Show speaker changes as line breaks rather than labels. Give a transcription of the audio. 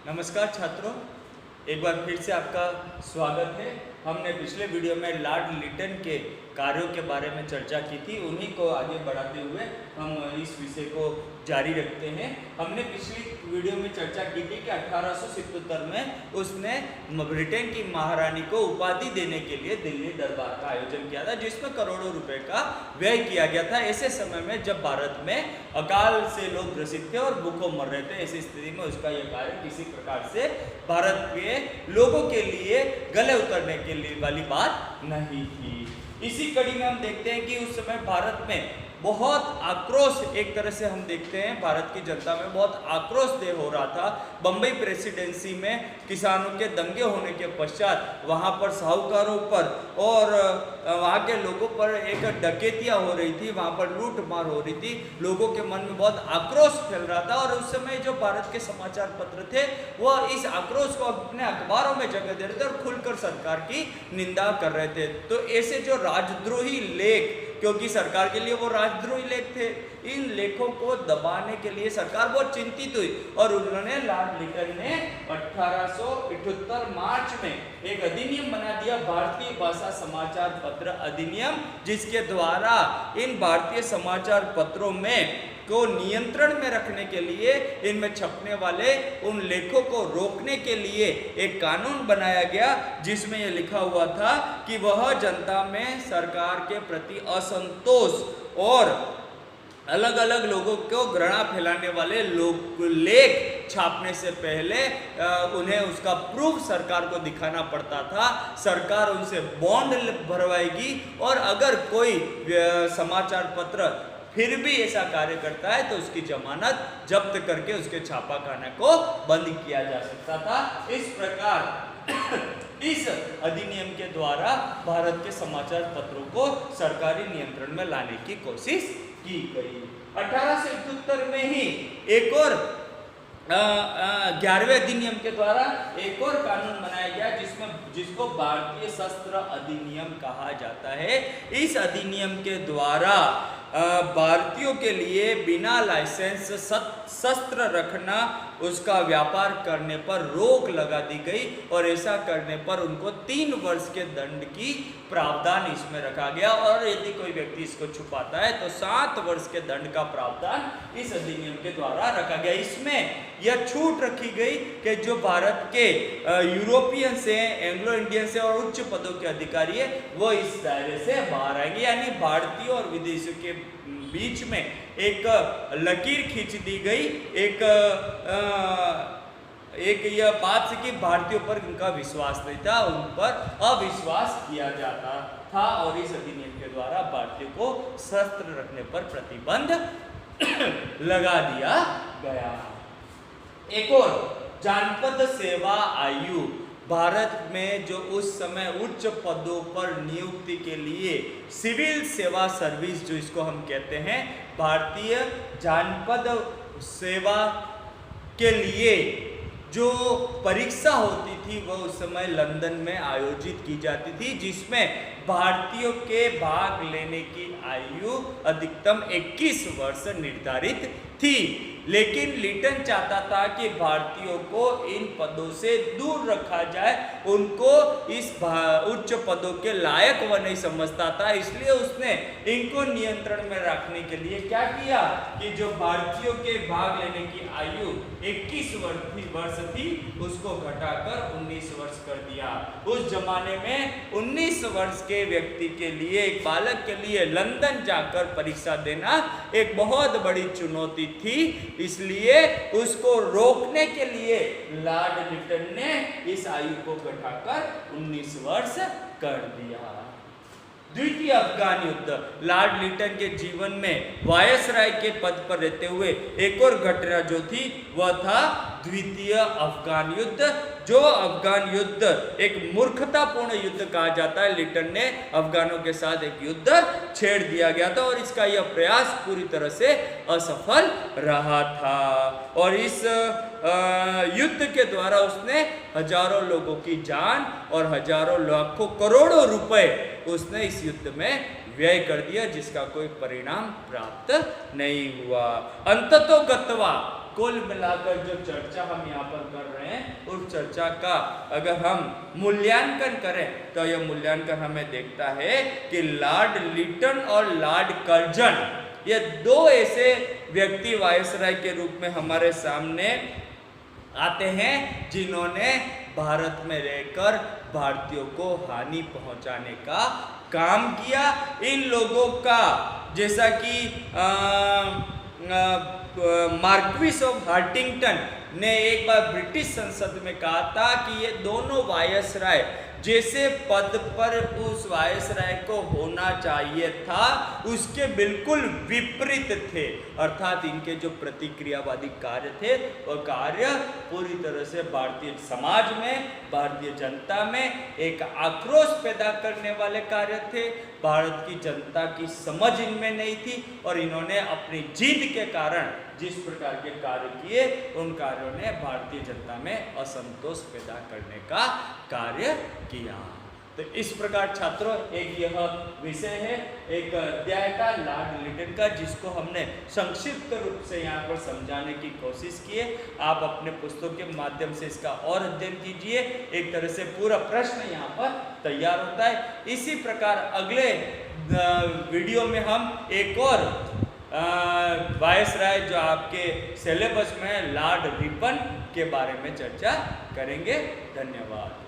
नमस्कार छात्रों, एक बार फिर से आपका स्वागत है। हमने पिछले वीडियो में लॉर्ड लिटन के कार्यों के बारे में चर्चा की थी। उन्हीं को आगे बढ़ाते हुए हम इस विषय को जारी रखते हैं। हमने पिछली वीडियो में चर्चा की थी कि 1877 में उसने ब्रिटेन की महारानी को उपाधि देने के लिए दिल्ली दरबार का आयोजन किया था, जिसमें करोड़ों रुपए का व्यय किया गया था। ऐसे समय में जब भारत में अकाल से लोग ग्रसित थे और भूखों मर रहे थे, ऐसी स्थिति में उसका यह कार्य किसी प्रकार से भारत के लोगों के लिए गले उतरने के लिए वाली बात नहीं थी। इसी कड़ी में हम देखते हैं कि उस समय भारत में बहुत आक्रोश, एक तरह से हम देखते हैं भारत की जनता में बहुत आक्रोश दे हो रहा था। बम्बई प्रेसिडेंसी में किसानों के दंगे होने के पश्चात वहां पर साहूकारों पर और वहां के लोगों पर एक डकैतियां हो रही थी, वहां पर लूट मार हो रही थी। लोगों के मन में बहुत आक्रोश फैल रहा था और उस समय जो भारत के समाचार पत्र थे वह इस आक्रोश को अपने अखबारों में जगह दे रहे थे और खुलकर सरकार की निंदा कर रहे थे। तो ऐसे जो राजद्रोही लेख, क्योंकि सरकार के लिए वो राजद्रोही लेख थे, इन लेखों को दबाने के लिए सरकार बहुत चिंतित हुई और उन्होंने लॉर्ड लिटन ने 1878 मार्च में एक अधिनियम बना दिया, भारतीय भाषा समाचार पत्र अधिनियम, जिसके द्वारा इन भारतीय समाचार पत्रों में को नियंत्रण में रखने के लिए, इनमें छपने वाले उन लेखों को रोकने के लिए एक कानून बनाया गया, जिसमें यह लिखा हुआ था कि वह जनता में सरकार के प्रति असंतोष और अलग अलग लोगों को घृणा फैलाने वाले लेख छापने से पहले उन्हें उसका प्रूफ सरकार को दिखाना पड़ता था। सरकार उनसे बॉन्ड भरवाएगी और अगर कोई समाचार पत्र फिर भी ऐसा कार्य करता है तो उसकी जमानत जब्त करके उसके छापाखाने को बंद किया जा सकता था। इस प्रकार इस अधिनियम के द्वारा भारत के समाचार पत्रों को सरकारी नियंत्रण में लाने की कोशिश की गई। 1871 में ही एक और 11वें अधिनियम के द्वारा एक और कानून बनाया गया, जिसको भारतीय शस्त्र अधिनियम कहा जाता है। इस अधिनियम के द्वारा भारतीयों के लिए बिना लाइसेंस शस्त्र रखना, उसका व्यापार करने पर रोक लगा दी गई और ऐसा करने पर उनको 3 वर्ष के दंड की प्रावधान इसमें रखा गया और यदि कोई व्यक्ति इसको छुपाता है तो 7 वर्ष के दंड का प्रावधान इस अधिनियम के द्वारा रखा गया। इसमें यह छूट रखी गई कि जो भारत के यूरोपियन से, एंग्लो इंडियन से और उच्च पदों के अधिकारी है वो इस दायरे से बाहर आएंगे, यानी भारतीयों और विदेशियों के बीच में एक लकीर खींच दी गई। एक यह बात से कि भारतीयों पर इनका विश्वास नहीं था, उन पर अविश्वास किया जाता था और इस अधिनियम के द्वारा भारतीयों को शस्त्र रखने पर प्रतिबंध लगा दिया गया। एक और जानपद सेवा आयु, भारत में जो उस समय उच्च पदों पर नियुक्ति के लिए सिविल सेवा सर्विस, जो इसको हम कहते हैं, भारतीय जानपद सेवा के लिए जो परीक्षा होती थी वह उस समय लंदन में आयोजित की जाती थी, जिसमें भारतीयों के भाग लेने की आयु अधिकतम 21 वर्ष निर्धारित थी। लेकिन लिटन चाहता था कि भारतीयों को इन पदों से दूर रखा जाए, उनको इस उच्च पदों के लायक वह नहीं समझता था, इसलिए उसने इनको नियंत्रण में रखने के लिए क्या किया कि जो भारतीयों के भाग लेने की आयु 21 वर्ष थी उसको घटाकर 19 वर्ष कर दिया। उस जमाने में 19 वर्ष के व्यक्ति के लिए, एक बालक के लिए लंदन जाकर परीक्षा देना एक बहुत बड़ी चुनौती थी, इसलिए उसको रोकने के लिए लॉर्ड लिटन ने इस आयु को घटाकर 19 वर्ष कर दिया। द्वितीय अफगान युद्ध, लॉर्ड लिटन के जीवन में वायसराय के पद पर रहते हुए एक और घटना जो थी वह था द्वितीय अफगान युद्ध। जो अफगान युद्ध एक मूर्खतापूर्ण युद्ध कहा जाता है, लिटन ने अफगानों के साथ एक युद्ध छेड़ दिया गया था और इसका यह प्रयास पूरी तरह से असफल रहा था और इस युद्ध के द्वारा उसने हजारों लोगों की जान और हजारों लाखों करोड़ों रुपए उसने इस युद्ध में व्यय कर दिया, जिसका कोई परिणाम प्राप्त नहीं हुआ। अंततोगत्वा कुल मिलाकर जो चर्चा हम यहाँ पर कर रहे हैं उस चर्चा का अगर हम मूल्यांकन करें तो यह मूल्यांकन हमें देखता है कि लॉर्ड लिटन और लॉर्ड कर्जन ये दो ऐसे व्यक्ति वायसराय के रूप में हमारे सामने आते हैं जिन्होंने भारत में रहकर भारतीयों को हानि पहुंचाने का काम किया। इन लोगों का जैसा कि मार्क्विस ऑफ हार्टिंगटन ने एक बार ब्रिटिश संसद में कहा था कि ये दोनों वायसराय जैसे पद पर उस वायसराय को होना चाहिए था उसके बिल्कुल विपरीत थे, अर्थात इनके जो प्रतिक्रियावादी कार्य थे वह कार्य पूरी तरह से भारतीय समाज में, भारतीय जनता में एक आक्रोश पैदा करने वाले कार्य थे। भारत की जनता की समझ इनमें नहीं थी और इन्होंने अपनी जिद के कारण जिस प्रकार के कार्य किए उन कार्यों ने भारतीय जनता में असंतोष पैदा करने का कार्य किया। तो इस प्रकार छात्रों एक यह विषय है, एक अध्याय का लॉर्ड लिटन का, जिसको हमने संक्षिप्त रूप से यहाँ पर समझाने की कोशिश की है। आप अपने पुस्तकों के माध्यम से इसका और अध्ययन कीजिए, एक तरह से पूरा प्रश्न यहाँ पर तैयार होता है। इसी प्रकार अगले वीडियो में हम एक और वायसराय जो आपके सिलेबस में लॉर्ड रिपन के बारे में चर्चा करेंगे। धन्यवाद।